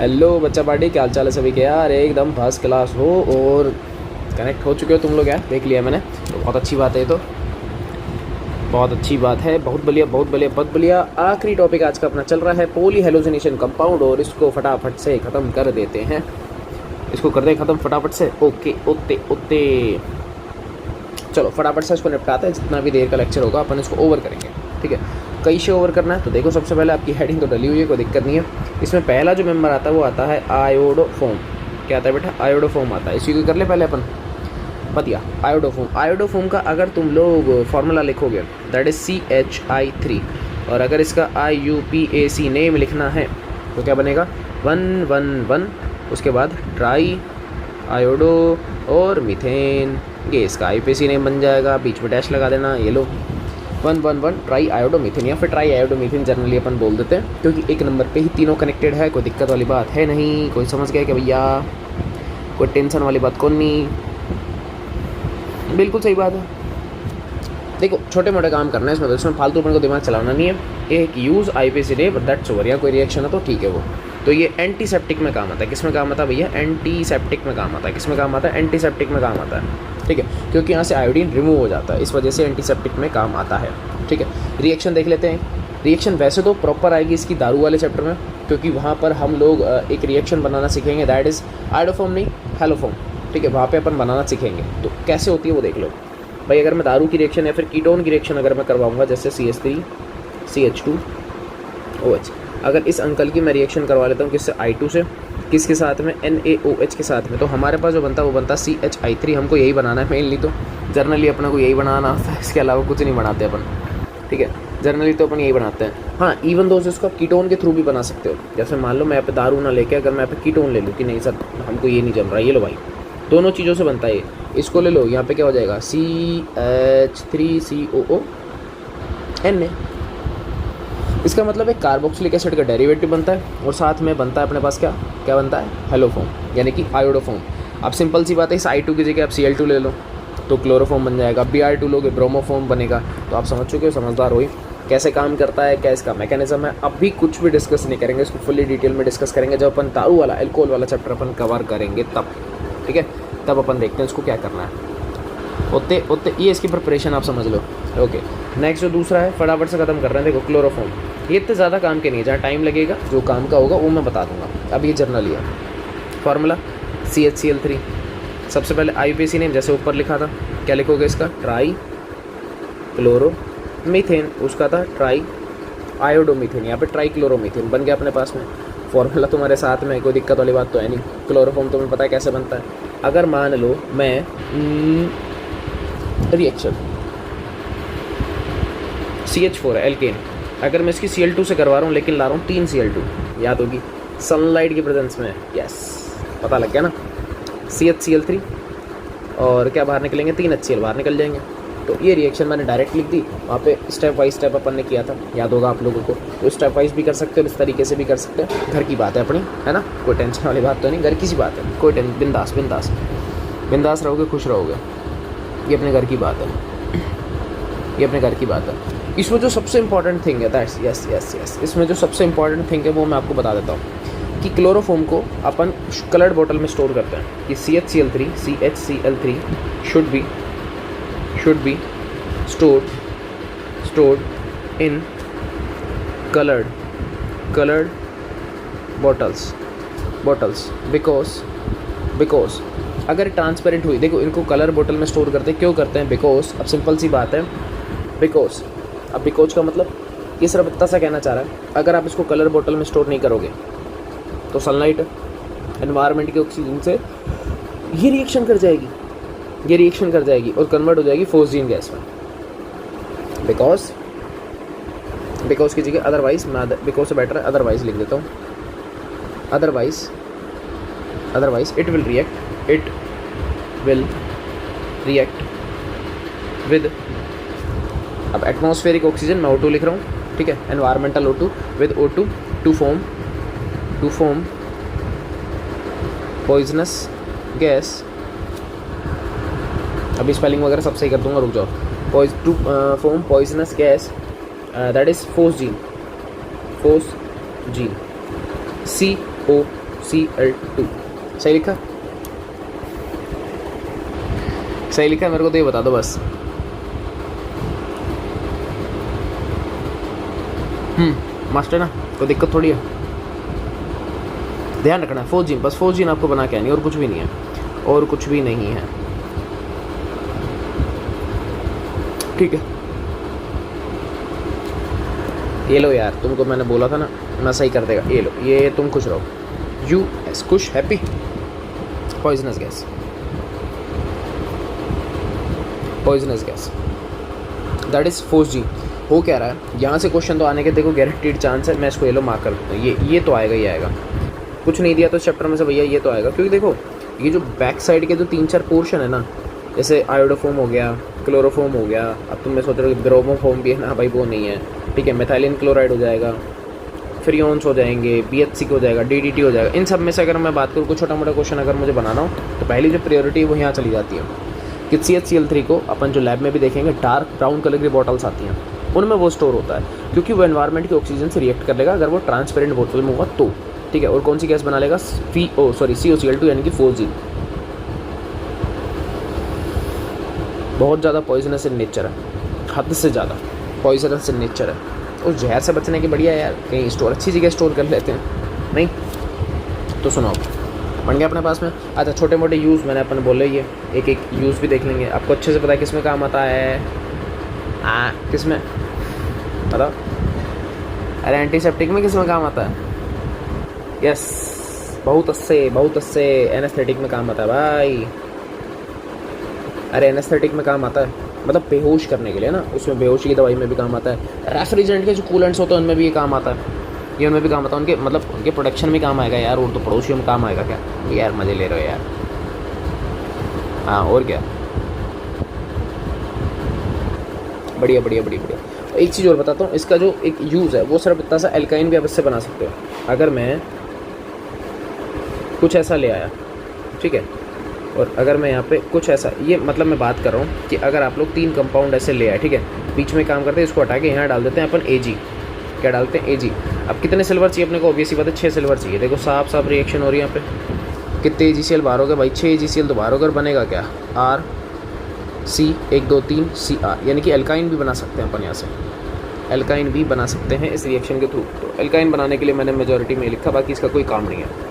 Hello बच्चा party, क्या हाल चाल है सभी के यार? एकदम फर्स्ट क्लास हो और कनेक्ट हो चुके हो तुम लोग यार, देख लिया मैंने तो बहुत अच्छी बात है। ये तो बहुत अच्छी बात है, बहुत बढ़िया बहुत बढ़िया बहुत बढ़िया। आखिरी टॉपिक आज का अपना चल रहा है पॉली हेलोजिनेशन कंपाउंड, और इसको फटाफट से ख़त्म कर देते हैं। इसको कर दें ख़त्म फटाफट से। ओके ओते ओते, चलो फटाफट से इसको निपटाते हैं। जितना भी देर का लेक्चर होगा अपन इसको ओवर करेंगे, ठीक है। कई से ओवर करना है तो देखो, सबसे पहले आपकी हेडिंग तो डली हुई है, कोई दिक्कत नहीं है। इसमें पहला जो मेंबर आता है वो आता है आयोडोफोम। क्या आता है बेटा? आयोडोफोम आता है। इसी को कर ले पहले अपन, बढ़िया। आयोडोफोम, आयोडोफोम का अगर तुम लोग फार्मूला लिखोगे दैट इज CHI3, और अगर इसका IUPAC नेम लिखना है तो क्या बनेगा? 111, उसके बाद ट्राई आयोडो और मीथेन गैस का IUPAC नेम बन जाएगा। बीच में डैश लगा देना, ये लो 111 ट्राई आयोडो मीथेन, या फिर ट्राई आयोडो मीथेन जनरली अपन बोल देते हैं, क्योंकि एक नंबर पे ही तीनों कनेक्टेड है। कोई दिक्कत वाली बात है नहीं। कोई समझ गया कि भैया? कोई टेंशन वाली बात कौन नहीं, बिल्कुल सही बात है। देखो छोटे मोटे काम करना है इसमें, तो इसमें फालतू अपन को दिमाग चलाना नहीं है। एक use IUPAC name that's over, या कोई रिएक्शन है तो ठीक है वो। तो ये एंटीसेप्टिक में काम आता है। किस में काम आता है भैया? एंटीसेप्टिक में काम आता है। किस में काम आता है? एंटीसेप्टिक में काम आता है, ठीक है। क्योंकि यहाँ से आयोडीन रिमूव हो जाता है, इस वजह से एंटीसेप्टिक में काम आता है, ठीक है। रिएक्शन देख लेते हैं। रिएक्शन वैसे तो प्रॉपर आएगी इसकी दारू वाले चैप्टर में, क्योंकि वहाँ पर हम लोग एक रिएक्शन बनाना सीखेंगे दैट इज़ आयोडोफोम नहीं हेलोफोम, ठीक है। वहाँ पे अपन बनाना सीखेंगे। तो कैसे होती है वो देख लो भाई। अगर मैं दारू की रिएक्शन या फिर कीटोन की रिएक्शन अगर मैं करवाऊँगा, जैसे CH3 CH2OH, अगर इस अंकल की मैं रिएक्शन करवा लेता हूँ किससे? I2 से। किसके साथ में? NaOH के साथ में। तो हमारे पास जो बनता है वो बनता है CHI3। हमको यही बनाना है मेनली, तो जर्नली अपना को यही बनाना होता है, इसके अलावा कुछ नहीं बनाते अपन, ठीक है। जर्नली तो अपन यही बनाते हैं। हाँ, इवन दो इसको आप कीटोन के थ्रू भी बना सकते हो। जैसे मान लो मैं यहाँ पे दारू ना लेके अगर मैं यहाँ पे कीटोन ले लूँ कि नहीं सर हमको ये नहीं जम रहा, ये लो भाई, दोनों चीज़ों से बनता है ये। इसको ले लो, यहाँ पे क्या हो जाएगा? CH3COO Na। इसका मतलब एक कार्बोक्सिलिक एसिड का डेरिवेटिव बनता है, और साथ में बनता है अपने पास क्या क्या बनता है? हेलोफोम, यानी कि आयोडोफोम। अब सिंपल सी बात है, इस I2 की जगह आप Cl2 ले लो तो क्लोरोफोम बन जाएगा। Br2 लोगे ब्रोमोफोम बनेगा। तो आप समझ चुके हो, समझदार हो कैसे काम करता है, क्या इसका मैकेनिज्म है। अभी कुछ भी डिस्कस नहीं करेंगे, इसको फुल्ली डिटेल में डिस्कस करेंगे जब अपन दारू वाला एल्कोहल वाला चैप्टर अपन कवर करेंगे तब, ठीक है। तब अपन देखते हैं इसको क्या करना है। ओते ओते, ये इसकी प्रिपरेशन आप समझ लो। ओके, नेक्स्ट जो दूसरा है फटाफट से ख़त्म कर रहे हैं। देखो क्लोरोफॉर्म, ये इतने ज़्यादा काम के नहीं, जहाँ टाइम लगेगा जो काम का होगा वो मैं बता दूंगा। अब ये जर्नली है। Formula CHCl3। सबसे पहले IUPAC नेम जैसे ऊपर लिखा था, क्या लिखोगे इसका? Try chloro methane. उसका था ट्राई आयोडोमीथेन, यहाँ पे ट्राई क्लोरोमीथेन बन गया अपने पास में। फॉर्मूला तुम्हारे साथ में, कोई दिक्कत वाली बात तो है नहीं। क्लोरोफॉर्म तुम्हें पता है कैसे बनता है। अगर मान लो मैं रिएक्शन CH4 है एल्केन, अगर मैं इसकी Cl2 से करवा रहा हूँ लेकिन ला रहा हूँ 3 Cl2, याद होगी सनलाइट की प्रेजेंस में। यस, पता लग गया ना। CHCl3 और क्या बाहर निकलेंगे? 3 HCl बाहर निकल जाएंगे। तो ये रिएक्शन मैंने डायरेक्ट लिख दी, वहाँ पे स्टेप वाइज स्टेप अपन ने किया था, याद होगा आप लोगों को। तो स्टेप वाइज भी कर सकते हो, इस तरीके से भी कर सकते हैं। घर की बात है अपनी, है ना, कोई टेंशन वाली बात तो नहीं, घर की सी बात है। कोई टेंशन, बिंदास बिंदास बिंदास रहोगे, खुश रहोगे। ये अपने घर की बात है, ये अपने घर की बात है। इसमें जो सबसे इंपॉर्टेंट थिंग है दैट्स यस यस यस, इसमें जो सबसे इंपॉर्टेंट थिंग है वो मैं आपको बता देता हूँ कि क्लोरोफॉर्म को अपन कलर्ड बॉटल में स्टोर करते हैं कि CHCl3 should be stored in colored bottles because अगर ट्रांसपेरेंट हुई, देखो इनको कलर बोतल में स्टोर करते हैं, क्यों करते हैं? बिकॉज, अब सिंपल सी बात है, बिकॉज। अब बिकॉज का मतलब ये सिर्फ इतना सा कहना चाह रहा है, अगर आप इसको कलर बोतल में स्टोर नहीं करोगे तो सनलाइट एनवायरनमेंट के ऑक्सीजन से ये रिएक्शन कर जाएगी और कन्वर्ट हो जाएगी फोस्जीन गैस में। बिकॉज की जगह अदरवाइज, मैं बिकॉज से बेटर है अदरवाइज लिख देता हूँ। Otherwise it will react with, अब एटमॉस्फेरिक ऑक्सीजन मैं O2 लिख रहा हूँ, ठीक है, environmental O2 with O2 to form poisonous gas. अभी स्पेलिंग वगैरह सब सही कर दूंगा, रुक जाओ। To form poisonous gas that is phosgene, CO Cl2। सही लिखा? सही लिखा है? मेरे को तो ये बता दो बस। मास्टर ना, कोई दिक्कत थोड़ी है। ध्यान रखना, फोर्जीन, बस फोर्जीन आपको बना के आनी है और कुछ भी नहीं है, और कुछ भी नहीं है, ठीक है? ये लो यार, तुमको मैंने बोला था ना, मैं सही कर देगा। ये लो, ये तुम खुश रहो। यू एस खुश, happy. Poisonous gas, poisonous gas, that is phosgene. हो क्या रहा है, यहाँ से क्वेश्चन तो आने के देखो गारंटीड चांस है। मैं इसको येलो मार्क कर देता हूँ। ये तो आएगा ही आएगा। कुछ नहीं दिया तो चैप्टर में से भैया ये तो आएगा, क्योंकि देखो ये जो बैक साइड के जो 3-4 पोर्शन है ना, जैसे आयोडोफोम हो गया, क्लोरोफोम हो गया, अब तुम मैं सोच रहे हो ब्रोमोफोम भी है ना, भाई वो नहीं है, ठीक है? मेथाइलिन क्लोराइड हो जाएगा, फ्रियोन्स हो जाएंगे, BHC हो जाएगा, DDT हो जाएगा। इन सब में से अगर मैं बात करूँ, कुछ छोटा मोटा क्वेश्चन अगर मुझे बनाना हो, तो पहली जो प्रियोरिटी है वो यहाँ चली जाती है कि CHCl3 को अपन जो लैब में भी देखेंगे, डार्क ब्राउन कलर की बॉटल्स आती हैं, उनमें वो स्टोर होता है, क्योंकि वो एनवायरनमेंट के ऑक्सीजन से रिएक्ट कर लेगा अगर वो ट्रांसपेरेंट बोतल में होगा तो, ठीक है? और कौन सी गैस बना लेगा? COCl2 यानी कि फोर्जीन। बहुत ज़्यादा पॉइजनस इन नेचर है, हद से ज़्यादा पॉइजनस इन नेचर है। उस जहर से बचने की बढ़िया यार कहीं स्टोर, अच्छी जगह स्टोर कर लेते हैं। नहीं तो सुनो, बन गया अपने पास में। अच्छा, छोटे मोटे यूज़ मैंने अपन बोले, ये एक एक यूज़ भी देख लेंगे। आपको अच्छे से पता है किस में काम आता है? किस में बताओ? अरे एंटीसेप्टिक में किस में काम आता है? यस, बहुत अच्छे एनेस्थेटिक में काम आता है भाई। अरे एनेस्थेटिक में काम आता है, मतलब बेहोश करने के लिए ना, उसमें बेहोशी की दवाई में भी काम आता है। रेफ्रिजरेंट के जो कूलेंट्स होते हैं उनमें भी ये काम आता है, ये उनमें भी काम आता है। उनके मतलब उनके प्रोडक्शन में काम आएगा यार, और तो पड़ोसियों में काम आएगा क्या यार? मज़े ले रहे हो यार। हाँ, और क्या, बढ़िया बढ़िया बढ़िया बढ़िया। एक चीज़ और बताता हूँ, इसका जो एक यूज़ है वो सिर्फ इतना सा, एल्काइन भी आप इससे बना सकते हो। अगर मैं कुछ ऐसा ले आया, ठीक है, और अगर मैं यहाँ पे कुछ ऐसा, ये मतलब मैं बात कर रहा हूँ कि अगर आप लोग 3 कंपाउंड ऐसे ले आए, ठीक है, बीच में काम करते हैं, इसको हटा के यहाँ डाल देते हैं अपन Ag। क्या डालते हैं? Ag। अब कितने सिल्वर चाहिए अपने को? ऑब्वियसली बात है 6 सिल्वर चाहिए। देखो साफ साफ रिएक्शन हो रही है यहाँ पे। कितने AgCl बाहर हो गए भाई? 6 AgCl तो बाहर होकर बनेगा क्या? R C 1 2 3 Cr, यानी कि एल्काइन भी बना सकते हैं अपन यहाँ से, एल्काइन भी बना सकते हैं इस रिएक्शन के थ्रू। तो एल्काइन बनाने के लिए मैंने मेजॉरिटी में लिखा, बाकी इसका कोई काम नहीं है।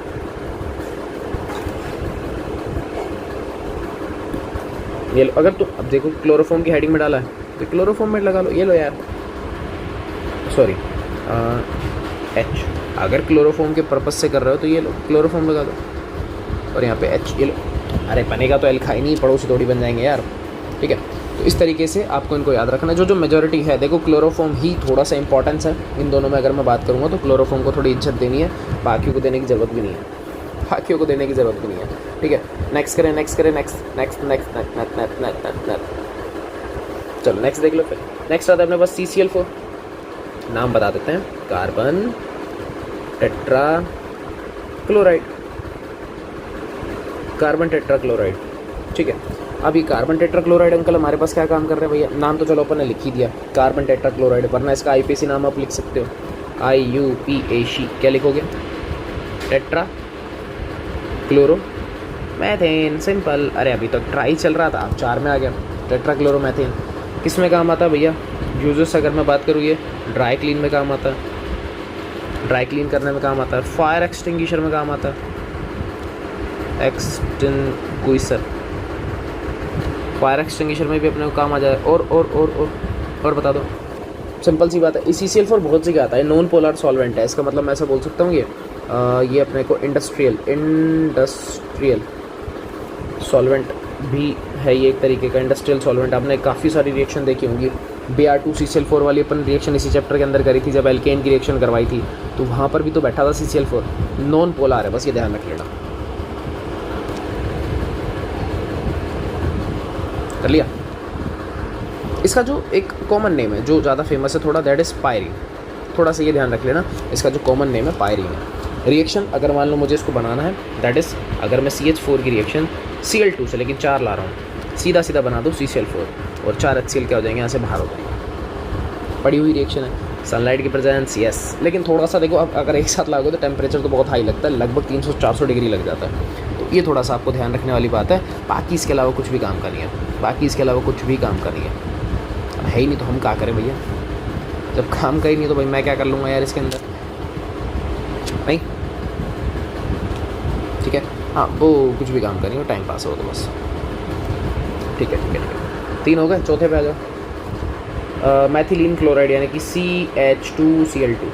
ये लो, अगर तुम अब देखो क्लोरोफॉर्म की हेडिंग में डाला है तो क्लोरोफॉर्म में लगा लो। ये लो यार, सॉरी H, अगर क्लोरोफॉर्म के पर्पस से कर रहे हो तो ये लो क्लोरोफॉर्म लगा दो, और यहाँ पे H। ये लो, अरे बनेगा तो एल्काइन ही, पड़ोसी थोड़ी बन जाएंगे यार, ठीक है? तो इस तरीके से आपको इनको याद रखना। जो मेजॉरिटी है, देखो क्लोरोफॉर्म ही थोड़ा सा इंपॉर्टेंस है इन दोनों में। अगर मैं बात करूँगा तो क्लोरोफॉर्म को थोड़ी इज्जत देनी है, बाकियों को देने की ज़रूरत भी नहीं है, बाकियों को देने की ज़रूरत भी नहीं है, ठीक है? नेक्स्ट करें, नेक्स्ट करें, next next next next next next next. चलो नेक्स्ट देख लो। फिर नेक्स्ट आता है अपने पास CCl4। नाम बता देते हैं, carbon tetra chloride, carbon tetra chloride, ठीक है? अब ये कार्बन टेट्रा क्लोराइड अंकल हमारे पास क्या काम कर रहे हैं भैया? नाम तो चलो अपन ने लिख ही दिया, कार्बन टेट्रा क्लोराइड, वरना इसका IUPAC नाम आप लिख सकते हो, IUPAC। क्या लिखोगे? Tetra chloro methane, simple. अरे अभी तो ट्राई चल रहा था, अब 4 में आ गया। टेट्रा क्लोरो मैथेन किस में काम आता है भैया? यूजेस अगर मैं बात करूँ, ये ड्राई क्लीन में काम आता है, ड्राई क्लीन करने में काम आता है, फायर एक्सटिंग्विशर में काम आता है, एक्सटिंग्विशर, फायर एक्सटिंग्विशर में भी अपने को काम आ जाए। और बता दो, सिंपल सी बात है। CCl4 बहुत जगह आता है, नॉन पोलर सॉल्वेंट है, इसका मतलब मैं ऐसा बोल सकता हूँ ये अपने को इंडस्ट्रियल सॉल्वेंट भी है, ये एक तरीके का इंडस्ट्रियल सॉल्वेंट। आपने काफ़ी सारी रिएक्शन देखी होंगी, Br2CCl4 वाली अपन रिएक्शन इसी चैप्टर के अंदर करी थी, जब एल्केन की रिएक्शन करवाई थी, तो वहाँ पर भी तो बैठा था CCl4, नॉन पोलर है, बस ये ध्यान रख लेना। कर लिया? इसका जो एक कॉमन नेम है जो ज़्यादा फेमस है थोड़ा, दैट इज़ पायरीन। थोड़ा सा ये ध्यान रख लेना, इसका जो कॉमन नेम है पायरीन है। रिएक्शन अगर मान लो मुझे इसको बनाना है, दैट इज़ अगर मैं CH4 की रिएक्शन Cl2 से, लेकिन 4 ला रहा हूँ, सीधा बना दो CCl4 और 4 HCl क्या हो जाएंगे, यहाँ से बाहर हो जाएंगे। पड़ी हुई रिएक्शन है। सनलाइट की प्रेजेंस, यस। लेकिन थोड़ा सा देखो, अब अगर एक साथ लागो तो टेम्परेचर तो बहुत हाई लगता है, लगभग 300-400 डिग्री लग जाता है। तो ये थोड़ा सा आपको ध्यान रखने वाली बात है। बाकी इसके अलावा कुछ भी काम का नहीं है, बाकी इसके अलावा कुछ भी काम का नहीं है। अब है ही नहीं तो हम क्या करें भैया, जब काम का ही नहीं तो भाई मैं क्या कर लूँगा यार इसके अंदर, नहीं। ठीक है, हाँ वो कुछ भी काम करेंगे, टाइम पास हो तो बस। ठीक है ठीक है ठीक है, 3 हो गए, चौथे पे आ जाओ। मैथिलीन क्लोराइड यानी कि CH2Cl2,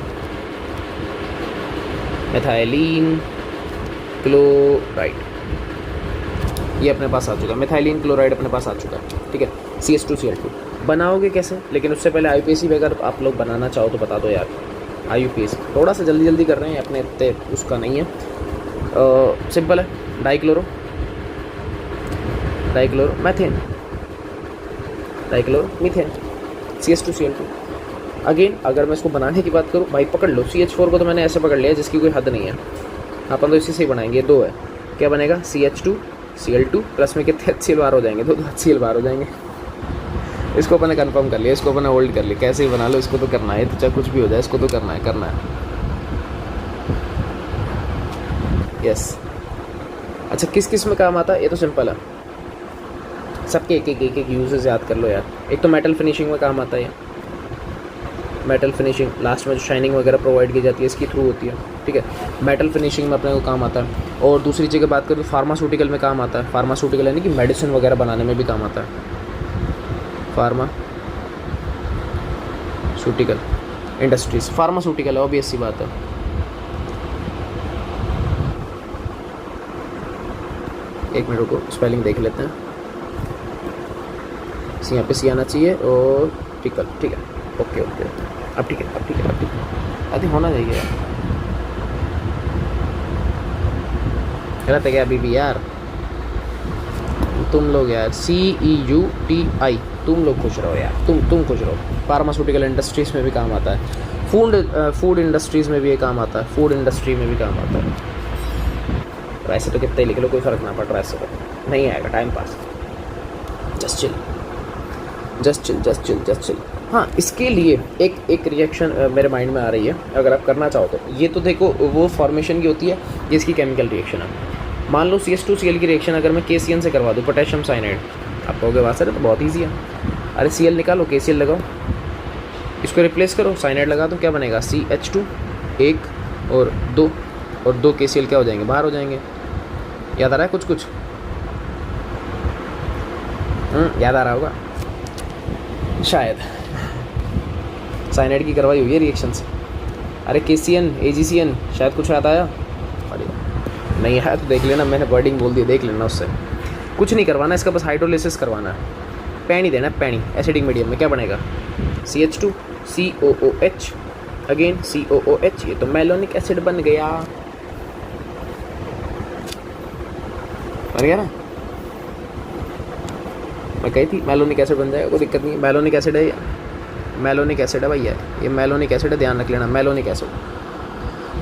मेथाइलिन क्लोराइड, ये अपने पास आ चुका है। मेथाइलिन क्लोराइड अपने पास आ चुका है, ठीक है। CH2Cl2 बनाओगे कैसे, लेकिन उससे पहले IUPAC भी अगर आप लोग बनाना चाहो तो बता दो यार। IUPAC थोड़ा सा जल्दी जल्दी कर रहे हैं अपने, इतने उसका नहीं है, सिंपल है। Dichloro methane, dichloro methane, CH2Cl2। Again अगर मैं इसको बनाने की बात करूँ, भाई पकड़ लो, CH4 को तो मैंने ऐसे पकड़ लिया जिसकी कोई हद नहीं है, अपन तो इसी से ही बनाएंगे। 2 है, क्या बनेगा, CH2Cl2 प्लस में कितने HCl बार हो जाएंगे, 2 HCl बार हो जाएंगे। इसको अपन ने कन्फर्म कर लिया, इसको अपन ने होल्ड कर लिया, कैसे ही बना लो, इसको तो करना है, तो चाहे कुछ भी हो जाए इसको तो करना है। यस। अच्छा, किस किस में काम आता है, ये तो सिंपल है, सबके एक यूजेस याद कर लो यार। एक तो मेटल फिनिशिंग में काम आता है, मेटल फिनिशिंग लास्ट में जो शाइनिंग वगैरह प्रोवाइड की जाती है इसकी थ्रू होती है, ठीक है। मेटल फिनिशिंग में अपने को काम आता है। और दूसरी जगह बात करूँ तो फार्मास्यूटिकल में काम आता है। फार्मास्यूटिकल यानी कि मेडिसिन वगैरह बनाने में भी काम आता है, फार्मास्यूटिकल इंडस्ट्रीज, फार्मास्यूटिकल है, ऑब्वियस सी बात है। एक मिनट रुको, स्पेलिंग देख लेते हैं। यहाँ पे सी आना चाहिए और टिकल, ठीक है, ओके। अब ठीक है, अभी होना चाहिए यार, गलत है क्या अभी भी यार, तुम लोग यार, CEUTI, तुम लोग खुश रहो यार, तुम खुश रहो। फार्मास्यूटिकल इंडस्ट्रीज़ में भी काम आता है, फूड इंडस्ट्रीज़ में भी ये काम आता है, फूड इंडस्ट्री में भी काम आता है। वैसे तो कितना ही लिख लो, कोई फ़र्क ना पड़ रहा है, ऐसे तो नहीं आएगा, टाइम पास, जस्ट चिल। हाँ, इसके लिए एक रिएक्शन मेरे माइंड में आ रही है, अगर आप करना चाहो तो। ये तो देखो वो फॉर्मेशन की होती है, ये इसकी केमिकल रिएक्शन है। मान लो CH2Cl की रिएक्शन अगर मैं KCN से करवा दूँ, पोटेशियम साइनाइड, आप कहोगे वाह सर तो बहुत ईजी है। अरे Cl निकालो, KCl लगाओ, इसको रिप्लेस करो, साइनाइड लगा दो, क्या बनेगा, CH2 1 और 2 और 2 KCl क्या हो जाएंगे, बाहर हो जाएंगे। याद आ रहा है कुछ याद आ रहा होगा शायद, साइनाइड की करवाई हुई है रिएक्शन से। अरे KCN AgCN शायद कुछ याद आया, अरे नहीं आया तो देख लेना, मैंने वर्डिंग बोल दी, देख लेना, उससे कुछ नहीं करवाना इसका, बस हाइड्रोलिसिस करवाना है, पैनी देना है, पैनी एसिडिक मीडियम में। क्या बनेगा, CH2 COOH अगेन COOH, ये तो मेलोनिक एसिड बन गया ना, मैं कही थी मेलोनिक एसिड बन जाएगा, कोई दिक्कत नहीं है। मेलोनिक एसिड है भैया, ये मेलोनिक एसिड है, ध्यान रख लेना, मेलोनिक एसिड।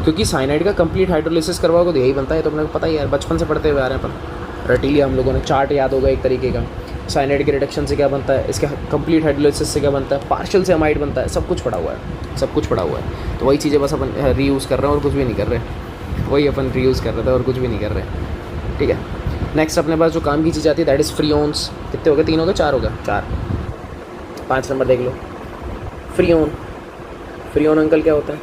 क्योंकि साइनाइड का कंप्लीट हाइड्रोलिसिस करवाओगे तो यही बनता है, तो अपने को पता ही यार, बचपन से पढ़ते हुए आ रहे हैं अपन, रटीलिया हम लोगों ने, चार्ट याद होगा एक तरीके का। साइनाइड के रिडक्शन से क्या बनता है, इसके कंप्लीट हाइड्रोलिसिस से क्या बनता है, पार्शियल से अमाइड बनता है, सब कुछ पढ़ा हुआ है। तो वही चीज़ें बस अपन रीयूज़ कर रहे हैं और कुछ भी नहीं कर रहे, वही अपन रीयूज़ कर रहे थे और कुछ भी नहीं कर रहे, ठीक है। नेक्स्ट अपने पास जो काम की चीज़ आती है दैट इज़ फ्रीओन्स। कितने हो गए, 3 हो गए, 4 हो गए, 4। 5 नंबर देख लो, फ्रीओन अंकल क्या होता है,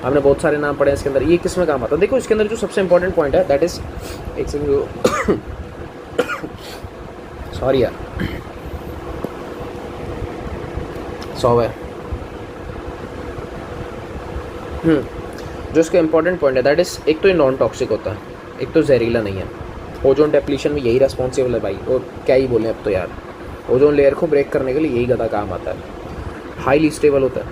हमने बहुत सारे नाम पढ़े हैं इसके अंदर, ये किस में काम आता है। देखो इसके अंदर जो सबसे इंपॉर्टेंट पॉइंट है दैट इज़, एक सेकंड सॉरी यार, 100 है। जो इसका इंपॉर्टेंट पॉइंट है दैट इज़, एक तो ये नॉन टॉक्सिक होता है, एक तो जहरीला नहीं है। ओजोन डेप्लीशन में यही रेस्पॉन्सिबल है भाई, और क्या ही बोलें अब तो यार, ओजोन लेयर को ब्रेक करने के लिए यही गदा काम आता है। हाईली स्टेबल होता है,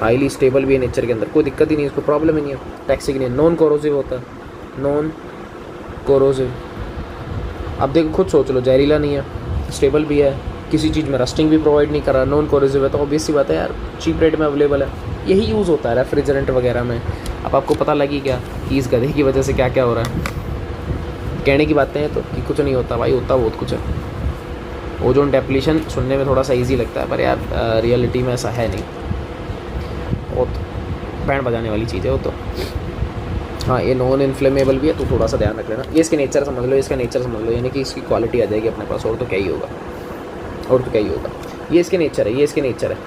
हाईली स्टेबल भी है नेचर के अंदर, कोई दिक्कत ही नहीं, इसको प्रॉब्लम ही नहीं है, टॉक्सिक नहीं है। नॉन कोरोसिव होता है, नॉन कोरोसिव। अब देखो खुद सोच लो, जहरीला नहीं है, स्टेबल भी है, किसी चीज़ में रस्टिंग भी प्रोवाइड नहीं कर रहा, नॉन कोरोसिव है, तो ऑब्वियस सी बात है यार, चीप रेट में अवेलेबल है, यही यूज़ होता है रेफ्रिजरेंट वगैरह में। अब आपको पता लगी क्या कि इस गधे की वजह से क्या क्या हो रहा है, कहने की बातें हैं तो कि कुछ नहीं होता भाई, होता बहुत कुछ है। ओजोन डेप्लीशन सुनने में थोड़ा सा ईजी लगता है, पर यार रियलिटी में ऐसा है नहीं, वो तो बैंड बजाने वाली चीज़ है वो तो। हाँ, ये नॉन इन्फ्लेमेबल भी है, तो थोड़ा सा ध्यान रख लेना। ये इसके नेचर समझ लो, इसका नेचर समझ लो, यानी कि इसकी क्वालिटी आ जाएगी अपने पास, और तो क्या ही होगा, और तो क्या ही होगा। ये इसके नेचर है, ये इसके नेचर है।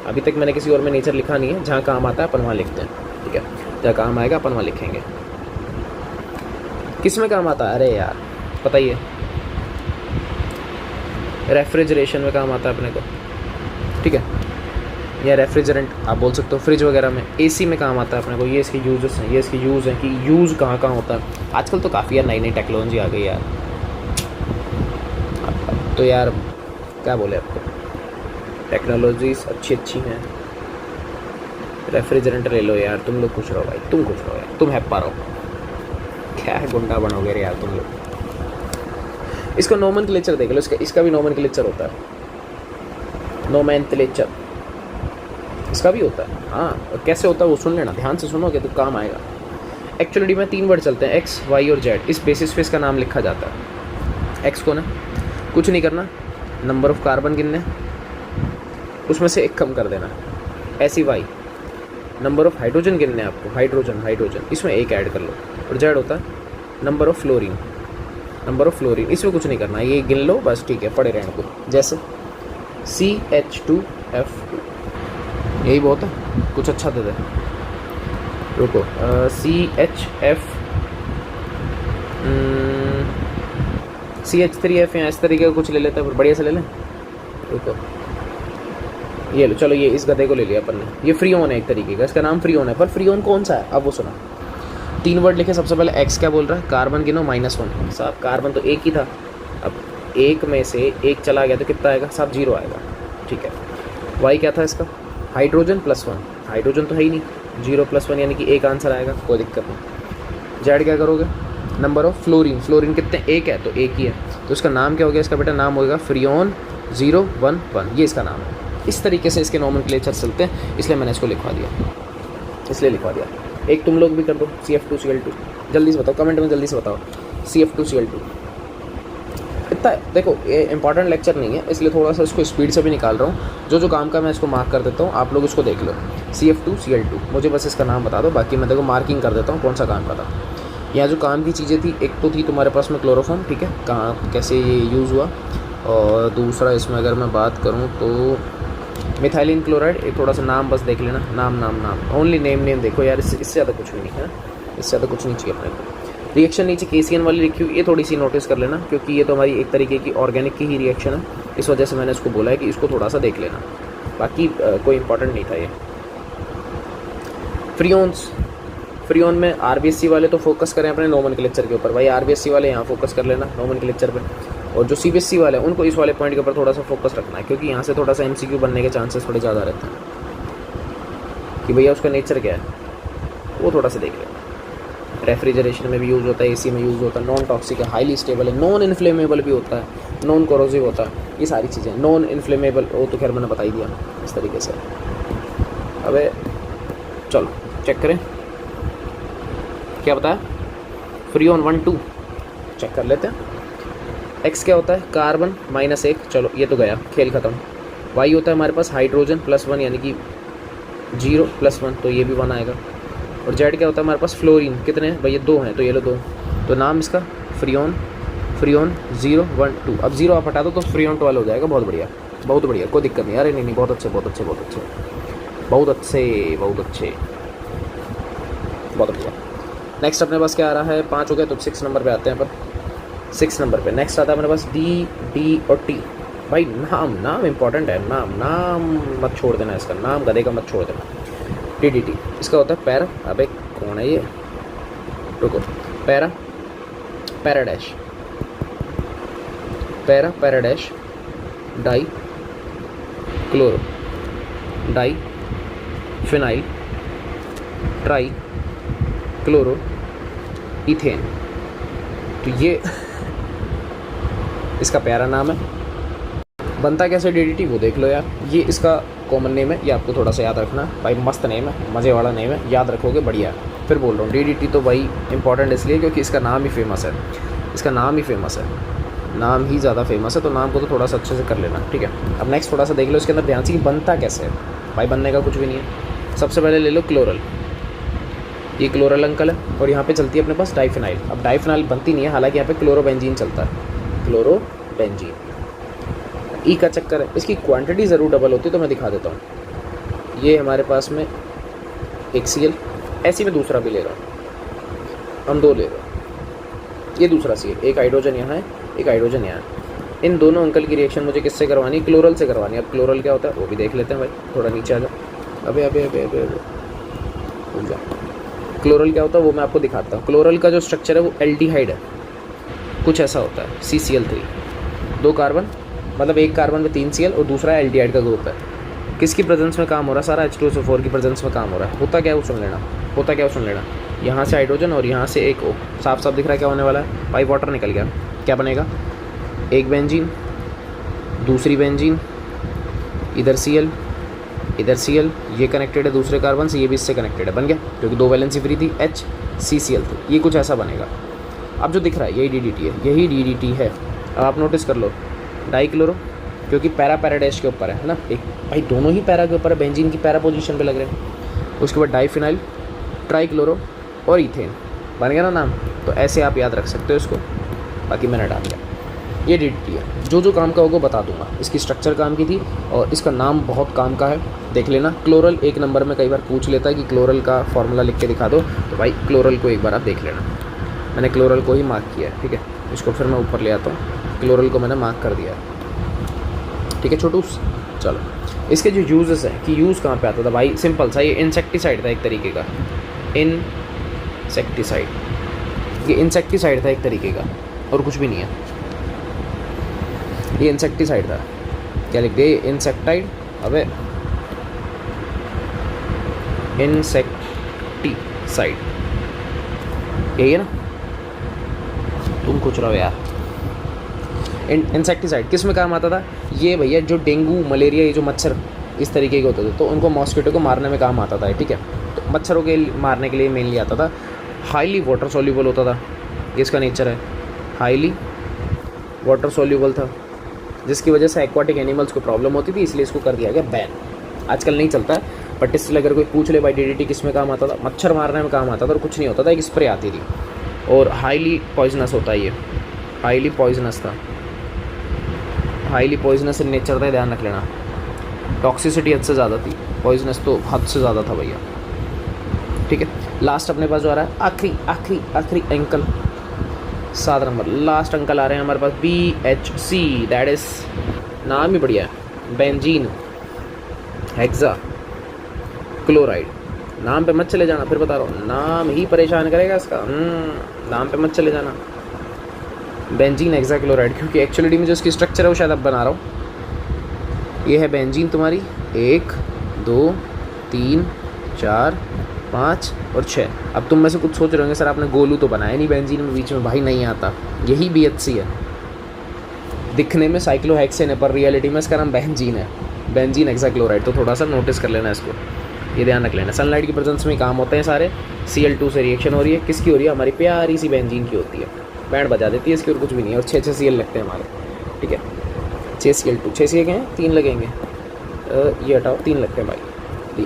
अभी तक मैंने किसी और में नेचर लिखा नहीं है, जहाँ काम आता है अपन वहाँ लिखते हैं, ठीक है। जहाँ काम आएगा अपन वहाँ लिखेंगे। किस में काम आता है? अरे यार पता ही है, रेफ्रिजरेशन में काम आता है अपने को, ठीक है, या रेफ्रिजरेंट आप बोल सकते हो, फ्रिज वगैरह में, एसी में काम आता है अपने को। ये इसके यूजेस हैं, ये इसके यूज़ हैं कि यूज़ कहाँ कहाँ होता है। आजकल तो काफ़ी यार नई नई टेक्नोलॉजी आ गई यार। अब तो यार क्या बोले आपको, टेक्नोलॉजीज अच्छी अच्छी हैं। रेफ्रिजरेंट ले लो यार, तुम लोग खुश रहो भाई, तुम खुश रहो यार, तुम हैप्पा रहो, क्या है गुंडा बनोगे रे यार तुम लोग। इसका नोमेनक्लेचर देख लो, इसका भी नोमेनक्लेचर होता है, नोमेनक्लेचर इसका भी होता है। हाँ, कैसे होता है वो सुन लेना, ध्यान से सुनोगे तो काम आएगा। एक्चुअली में 3 वर्ड चलते हैं, एक्स, वाई और जेड। इस बेसिस पे इसका नाम लिखा जाता है। एक्स को ना कुछ नहीं करना, नंबर ऑफ कार्बन गिनने, उसमें से एक कम कर देना। ऐसी वाई, नंबर ऑफ हाइड्रोजन गिनने आपको, हाइड्रोजन इसमें एक ऐड कर लो। और जेड होता है नंबर ऑफ फ्लोरीन, इसमें कुछ नहीं करना, ये गिन लो बस, ठीक है, पड़े रहने को। जैसे CH2F2, यही बहुत है, कुछ अच्छा दे दे, रुको, CH3F या इस तरीके का कुछ ले लेते हैं, बढ़िया से ले लें। रुको, ये लो, चलो ये इस गधे को ले लिया अपन ने। ये फ्रीओन है एक तरीके का, इसका नाम फ्रीओन है, पर फ्रीओन कौन सा है अब वो सुना। 3 वर्ड लिखे, सबसे पहले एक्स क्या बोल रहा है, कार्बन गिनो -1। साहब कार्बन तो एक ही था, अब एक में से एक चला गया तो कितना आएगा साहब, 0 आएगा, ठीक है। वाई क्या था इसका, हाइड्रोजन +1, हाइड्रोजन तो है ही नहीं, 0 + 1 यानी कि एक आंसर आएगा, कोई दिक्कत नहीं। जेड क्या करोगे, नंबर ऑफ फ्लोरीन कितने, एक है तो एक ही है, तो इसका नाम क्या हो गया, इसका बेटा नाम होगा फ्रीओन 011, ये इसका नाम है। इस तरीके से इसके नोमेनक्लेचर चलते हैं, इसलिए मैंने इसको लिखवा दिया। एक तुम लोग भी कर दो, CF2Cl2, जल्दी से बताओ, कमेंट में जल्दी से बताओ, CF2Cl2 इतना है। देखो ये इंपॉर्टेंट लेक्चर नहीं है, इसलिए थोड़ा सा इसको स्पीड से भी निकाल रहा हूँ। जो काम का मैं इसको मार्क कर देता हूँ, आप लोग इसको देख लो। CF2Cl2, मुझे बस इसका नाम बता दो, बाकी मैं देखो मार्किंग कर देता हूँ कौन सा काम का था। यहाँ जो काम की चीज़ें थी, एक तो थी तुम्हारे पास में क्लोरोफॉर्म, ठीक है, कहाँ कैसे ये यूज़ हुआ, और दूसरा इसमें अगर मैं बात करूँ तो मिथाइलिन क्लोराइड। एक थोड़ा सा नाम बस देख लेना, नाम ओनली नेम देखो यार, इससे ज़्यादा कुछ भी नहीं है, इससे ज़्यादा कुछ नहीं चाहिए अपने को। रिएक्शन नीचे KCN वाली लिखी हुई, ये थोड़ी सी नोटिस कर लेना, क्योंकि ये तो हमारी एक तरीके की ऑर्गेनिक की ही रिएक्शन है, इस वजह से मैंने इसको बोला है कि इसको थोड़ा सा देख लेना, बाकी कोई इंपॉर्टेंट नहीं था ये। फ्रीओन में RBSC वाले तो फोकस करें अपने नोमेनक्लेचर के ऊपर, भाई RBSC वाले यहाँ फोकस कर लेना नोमेनक्लेचर पे, और जो CBSC वाले हैं उनको इस वाले पॉइंट के ऊपर थोड़ा सा फोकस रखना है, क्योंकि यहाँ से थोड़ा सा MCQ बनने के चांसेस थोड़े ज़्यादा रहते हैं कि भैया उसका नेचर क्या है, वो थोड़ा सा देख लेना। रेफ्रिजरेशन में भी यूज़ होता है, AC में यूज़ होता है, नॉन टॉक्सिक है, हाईली स्टेबल है, नॉन इन्फ्लेमेबल भी होता है, नॉन कोरोसिव होता है, ये सारी चीज़ें। नॉन इन्फ्लेमेबल वो तो खैर मैंने बता ही दिया इस तरीके से। अबे चलो चेक करें क्या बताया, फ्रीओन 1 2 चेक कर लेते हैं। एक्स क्या होता है, कार्बन -1, चलो ये तो गया, खेल ख़त्म। वाई होता है हमारे पास हाइड्रोजन +1 यानी कि 0 + 1, तो ये भी 1 आएगा। और जेड क्या होता है हमारे पास, फ्लोरीन कितने हैं भाई, ये 2 हैं, तो ये लो 2, तो नाम इसका फ्रीओन 012। अब 0 आप हटा दो तो फ्रीओन 12 हो जाएगा। बहुत बढ़िया, कोई दिक्कत नहीं। अरे नहीं, बहुत अच्छे। नेक्स्ट अपने पास क्या आ रहा है, 5 हो गया तो 6 नंबर पे आते हैं अपन। 6 नंबर पे नेक्स्ट आता है अपने पास D और T। भाई नाम इंपॉर्टेंट है, नाम मत छोड़ देना, इसका नाम गधे का मत छोड़ देना। DDT इसका होता है पैरा, अबे कौन है ये, रुको, para dash di chloro di phenyl tri chloro ethane. तो ये इसका प्यारा नाम है। बनता कैसे DDT वो देख लो यार, ये इसका कॉमन नेम है, ये आपको थोड़ा सा याद रखना भाई, मस्त नेम है, मज़े वाला नेम है, याद रखोगे बढ़िया है। फिर बोल रहा हूँ DDT तो भाई इंपॉर्टेंट इसलिए क्योंकि इसका नाम ही फेमस है, नाम ही ज़्यादा फेमस है, तो नाम को तो थोड़ा सा अच्छे से कर लेना, ठीक है। अब नेक्स्ट थोड़ा सा देख लो इसके अंदर ध्यान से कि बनता कैसे है। भाई बनने का कुछ भी नहीं है। सबसे पहले ले लो क्लोरल, ये क्लोरल अंकल है, और यहाँ पे चलती है अपने पास डाइफिनाइल। अब डाइफिनाइल बनती नहीं है, हालांकि यहाँ पे क्लोरोबेंजीन चलता है, क्लोरोबेंजीन। ई का चक्कर है, इसकी क्वांटिटी ज़रूर डबल होती है, तो मैं दिखा देता हूँ। ये हमारे पास में एक Cl, ऐसी में दूसरा भी ले रहा हूँ, हम 2 ले रहे हैं। ये दूसरा Cl, एक हाइड्रोजन यहाँ है, एक हाइड्रोजन यहाँ है। इन दोनों अंकल की रिएक्शन मुझे किससे करवानी है? क्लोरल से करवानी है। अब क्लोरल क्या होता है वो भी देख लेते हैं भाई, थोड़ा नीचे आ जाओ। अबे अबे अबे अबे भूल जा। क्लोरल क्या होता है वो मैं आपको दिखाता हूँ। क्लोरल का जो स्ट्रक्चर है वो एल्डिहाइड है, कुछ ऐसा होता है, CCl3, 2 कार्बन, मतलब एक कार्बन में 3 Cl और दूसरा एल्डिहाइड का ग्रुप है। किसकी प्रेजेंस में काम हो रहा है? सारा H2SO4 की प्रेजेंस में काम हो रहा है। होता क्या है वो सुन लेना, होता क्या है वो सुन लेना। यहाँ से हाइड्रोजन और यहाँ से एक O, साफ साफ दिख रहा है क्या होने वाला है भाई? वाटर निकल गया। क्या बनेगा? एक बेंजीन, दूसरी बेंजीन, इधर Cl, इधर Cl, ये कनेक्टेड है दूसरे कार्बन से, ये भी इससे कनेक्टेड है, बन गया, क्योंकि 2 वैलेंसी फ्री थी, HCCl3। ये कुछ ऐसा बनेगा। अब जो दिख रहा है यही DDT है, यही DDT है। अब आप नोटिस कर लो, डाइक्लोरो, क्योंकि पैरा पैराडैश के ऊपर है ना, एक भाई दोनों ही पैरा के ऊपर है, बेंजीन की पैरा पोजीशन पे लग रहे हैं। उसके बाद डाइफिनाइल, ट्राइक्लोरो और इथेन, बन गया ना नाम। तो ऐसे आप याद रख सकते हो इसको, बाकी मैंने डाल दिया। ये DDT है। जो काम का होगा बता दूंगा। इसकी स्ट्रक्चर काम की थी और इसका नाम बहुत काम का है, देख लेना। क्लोरल 1 नंबर में कई बार पूछ लेता है कि क्लोरल का फॉर्मूला लिख के दिखा दो, तो भाई क्लोरल को एक बार आप देख लेना। मैंने क्लोरल को ही मार्क किया है, ठीक है। इसको फिर मैं ऊपर ले आता हूँ, क्लोरल को मैंने मार्क कर दिया है, ठीक है छोटू। चलो, इसके जो यूजेस हैं कि यूज़ कहाँ पे आता था भाई, सिंपल सा, ये इंसेक्टिसाइड था एक तरीके का, इंसेक्टिसाइड, ये इंसेक्टिसाइड था एक तरीके का, और कुछ भी नहीं है। ये इंसेक्टिसाइड था, क्या लिख दिया? इंसेक्टाइड, अबे इंसेक्टिसाइड, यही है ना? तुम कुछ रहो यार। इंसेक्टिसाइड किस में काम आता था? ये भैया जो डेंगू, मलेरिया, ये जो मच्छर इस तरीके के होते थे, तो उनको मॉस्किटो को मारने में काम आता था, ठीक है। तो मच्छरों के मारने के लिए मेनली आता था। हाईली वाटर सॉल्यूबल होता था, ये इसका नेचर है, हाईली वाटर सॉल्यूबल था, जिसकी वजह से एक्वाटिक एनिमल्स को प्रॉब्लम होती थी, इसलिए इसको कर दिया गया बैन। आजकल नहीं चलता है, बट स्टिल अगर कोई पूछ ले भाई DDT किस में काम आता था, मच्छर मारने में काम आता था, और कुछ नहीं होता था, एक स्प्रे आती थी। और हाईली पॉइजनस होता है, ये हाईली पॉइजनस था, हाईली पॉइजनस इन नेचर था, ध्यान रख लेना। टॉक्सिसिटी हद से ज़्यादा थी, पॉइजनस तो हद से ज़्यादा था भैया, ठीक है। लास्ट अपने पास जो आ रहा है, आखिरी अंकल, 7 नंबर लास्ट अंकल आ रहे हैं हमारे पास, BHC, दैट इज़, नाम ही बढ़िया है, बेंजीन हेक्सा क्लोराइड। नाम पे मत चले जाना, फिर बता रहा हूँ, नाम ही परेशान करेगा इसका, नाम पे मत चले जाना। बेंजीन हेक्सा क्लोराइड, क्योंकि एक्चुअली में जो इसकी स्ट्रक्चर है वो शायद अब बना रहा हूँ। ये है बेंजीन तुम्हारी, 1 2 3 4 5 और 6। अब तुम में से कुछ सोच रहे होंगे सर आपने गोलू तो बनाया नहीं बेंजीन में बीच में, भाई नहीं आता, यही BHC है। दिखने में साइक्लोहेक्सेन है, पर रियलिटी में इसका नाम बेंजीन है, बेंजीन हेक्सा क्लोराइड। तो थोड़ा सा नोटिस कर लेना इसको, ये ध्यान रख लेना। सनलाइट की प्रेजेंस में काम होते हैं सारे। Cl2 से रिएक्शन हो रही है, किसकी हो रही है? हमारी प्यारी सी बेंजीन की होती है, बैंड बजा देती है इसकी, और कुछ भी नहीं है। और 6 Cl लगते हैं हमारे, ठीक है, 6 Cl2, 6 Cl हैं, 3 लगेंगे, ये हटाओ, 3 लगते हैं भाई।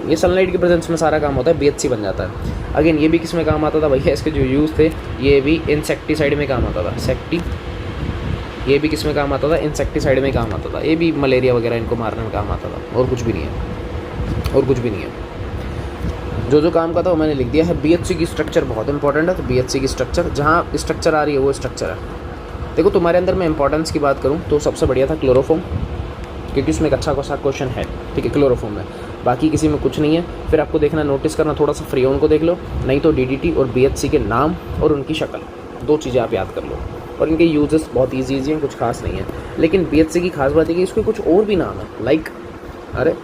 ये सनलाइट की प्रेजेंस में सारा काम होता है, BHC बन जाता है। अगेन ये भी किस में काम आता था भैया? इसके जो यूज़ थे, ये भी इंसेक्टिसाइड में काम आता था, ये भी किस में काम आता था? इंसेक्टिसाइड में काम आता था। ये भी मलेरिया वगैरह इनको मारने में काम आता था, और कुछ भी नहीं है, और कुछ भी नहीं है। जो काम का था वो मैंने लिख दिया है। BHC की स्ट्रक्चर बहुत इंपॉर्टेंट है, तो BHC की स्ट्रक्चर, जहाँ स्ट्रक्चर आ रही है वो स्ट्रक्चर है। देखो तुम्हारे अंदर मैं इंपॉर्टेंस की बात करूँ तो सबसे बढ़िया था क्लोरोफॉर्म, क्योंकि उसमें एक अच्छा खासा क्वेश्चन है, ठीक है, क्लोरोफॉर्म में। बाकी किसी में कुछ नहीं है। फिर आपको देखना, नोटिस करना थोड़ा सा, फ्रीओन को देख लो, नहीं तो DDT और BHC के नाम और उनकी शक्ल, 2 चीज़ें आप याद कर लो। और इनके यूजेस बहुत ईजी हैं, कुछ खास नहीं है। लेकिन BHC की खास बात है कि इसके कुछ और भी नाम है, लाइक, अरे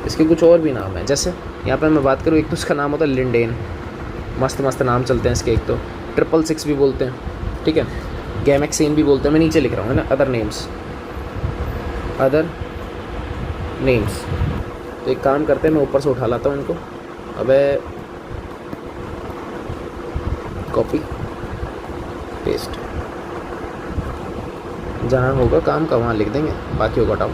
इसके कुछ और भी नाम है। जैसे यहाँ पर मैं बात करूँ, एक तो इसका नाम होता है लिंडेन, मस्त मस्त नाम चलते हैं इसके। एक तो 666 भी बोलते हैं, ठीक है, गैमेक्सेन भी बोलते हैं, मैं नीचे लिख रहा हूँ, है ना, अदर नेम्स। तो एक काम करते हैं, मैं ऊपर से उठा लाता हूँ इनको, अबे कॉपी पेस्ट, जहाँ होगा काम का वहाँ लिख देंगे, बाकी को हटाओ।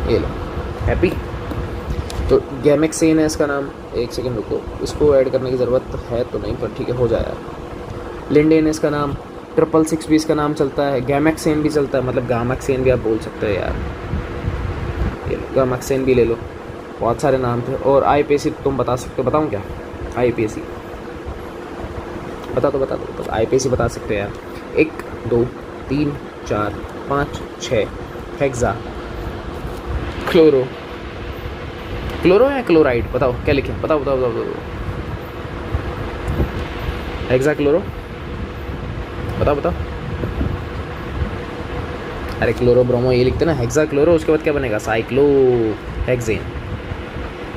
ये लो, हैप्पी। तो गैमेक्सेन है इसका नाम। एक सेकंड रुको, इसको ऐड करने की ज़रूरत है तो नहीं, पर ठीक है हो जाएगा। लिंडेन है इसका नाम। 666 भी इसका नाम चलता है। गैमेक्सेन भी चलता है, मतलब गामक्सेन भी आप बोल सकते हो यार। ये लो, गामक्सेन भी ले लो। बहुत सारे नाम थे। और आईपीएसी तुम बता सकते हो, बताऊँ क्या? आईपीएसी बता दो आईपीएसी बता सकते हो यार। 1 2 3 4 5 6 हेक्सा क्लोरो। क्लोरो या क्लोराइड, बताओ क्या लिखे, बताओ। हेक्सा क्लोरो, बताओ। अरे क्लोरो ब्रोमो ये लिखते ना, हेक्सा क्लोरो, उसके बाद क्या बनेगा? Cyclo hexane.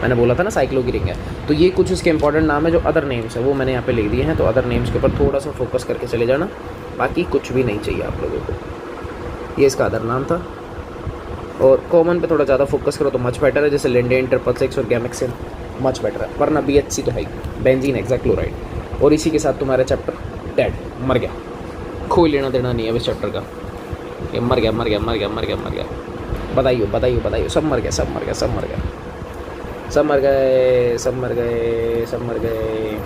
मैंने बोला था ना साइक्लो की रिंग है। तो ये कुछ इसके इंपॉर्टेंट नाम है जो अदर नेम्स है, वो मैंने यहाँ पे लिख दिए हैं। तो अदर नेम्स के ऊपर थोड़ा सा फोकस करके चले जाना, बाकी कुछ भी नहीं चाहिए आप लोगों को। ये इसका अदर नाम था। और कॉमन पे थोड़ा ज़्यादा फोकस करो तो मच बेटर है, जैसे लिंडेन, 666 और गैमेक्सेन मच बेटर है। वरना BHC तो है ही, बेंजीन हेक्साक्लोराइड। और इसी के साथ तुम्हारा चैप्टर डेड, मर गया, कोई लेना देना नहीं है इस चैप्टर का। ये मर गया। बताइए, सब मर गए।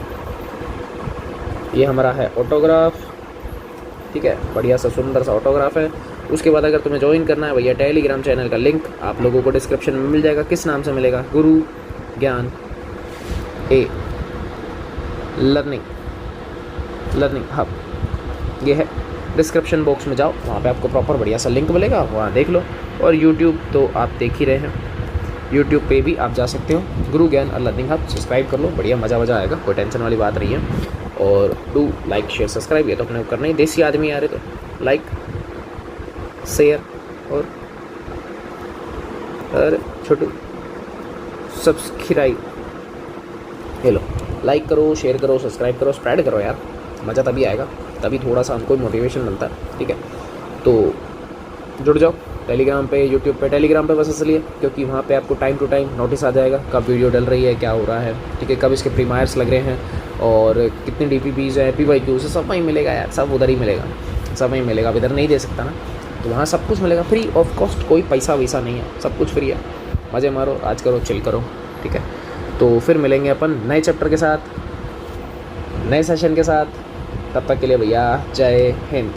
ये हमारा है ऑटोग्राफ, ठीक है, बढ़िया सा सुंदर सा ऑटोग्राफ है। उसके बाद अगर तुम्हें ज्वाइन करना है भैया, टेलीग्राम चैनल का लिंक आप लोगों को डिस्क्रिप्शन में मिल जाएगा। किस नाम से मिलेगा? गुरु ज्ञान ए लर्निंग हब। ये है, डिस्क्रिप्शन बॉक्स में जाओ, वहाँ पे आपको प्रॉपर बढ़िया सा लिंक मिलेगा, वहाँ देख लो। और यूट्यूब तो आप देख ही रहे हैं, यूट्यूब पे भी आप जा सकते हो, गुरु ज्ञान और लर्निंग हब। सब्सक्राइब कर लो, बढ़िया मज़ा आएगा, कोई टेंशन वाली बात नहीं है। और डू लाइक शेयर सब्सक्राइब, ये तो अपने को करना ही। देसी आदमी आ रहे तो लाइक शेयर और छोटू सब्सक्राइब। ये लो, लाइक करो, शेयर करो, सब्सक्राइब करो, स्प्रेड करो यार, मज़ा तभी आएगा, तभी थोड़ा सा हमको मोटिवेशन मिलता है, ठीक है। तो जुड़ जाओ टेलीग्राम पे, यूट्यूब पे। टेलीग्राम पे बस इसलिए क्योंकि वहाँ पे आपको टाइम टू टाइम नोटिस आ जाएगा कब वीडियो डल रही है, क्या हो रहा है, ठीक है, कब इसके प्रीमायर्स लग रहे हैं और कितने DPPs हैं, PYQs है, सब वहीं मिलेगा यार, सब उधर ही मिलेगा, सब वहीं मिलेगा। अब इधर नहीं दे सकता ना, तो वहाँ सब कुछ मिलेगा फ्री ऑफ कॉस्ट, कोई पैसा वैसा नहीं है, सब कुछ फ्री है। मज़े मारो, आज करो, चिल करो, ठीक है। तो फिर मिलेंगे अपन नए चैप्टर के साथ, नए सेशन के साथ। तब तक के लिए भैया जय हिंद।